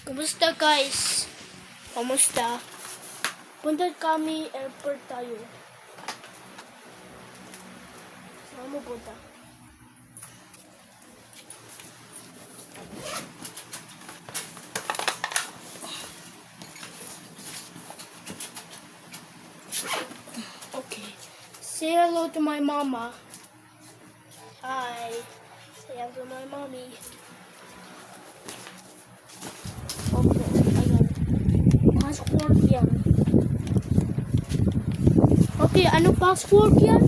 Kumusta guys? Kumusta? Punta kami airport tayo. Saan mo punta? Okay. Say hello to my mama. Hi. Say hello to my mommy. Okay, ayan. Passport yan. Okay, ano passport yan?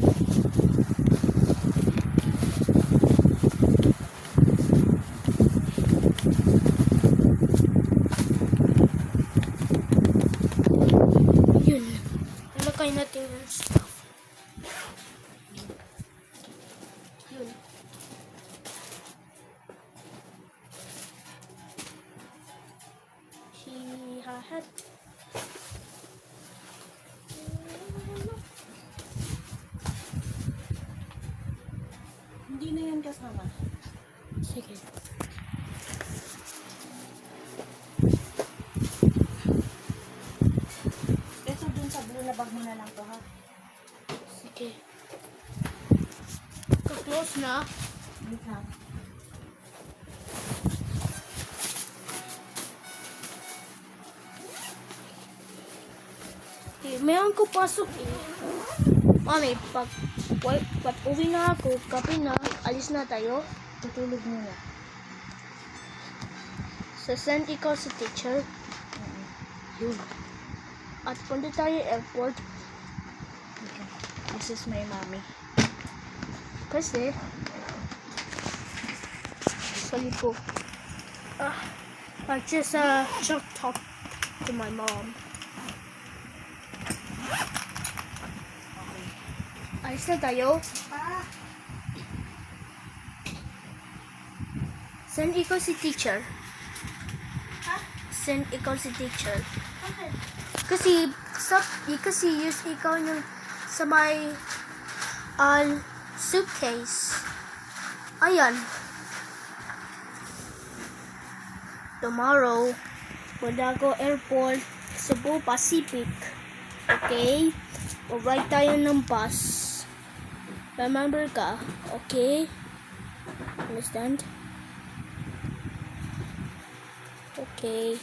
Yun. Ilagay natin yung stuff. Yun. Hihahat. Hindi na yan kasama. Sige. Ito dun sa blue na bag mo na lang to, ha? Sige. Ka-close na. Wait lang. Okay, mayroon ko pasok eh. Mami, pag uwi na ako, kape na, alis na tayo. Tutulog muna. Sasend ikaw sa teacher. Yun. At punta tayo airport. Okay. This is my mommy. Kasi, sorry po. I just talk to my mom. Alis na tayo. Send ikaw si teacher. Send ikaw si teacher. Kasi use ikaw yung sa may suitcase. Ayan. Tomorrow, punta ako airport, Cebu Pacific. Okay? Mag-ride tayo ng bus. Remember ka? Okay? Understand? Okay.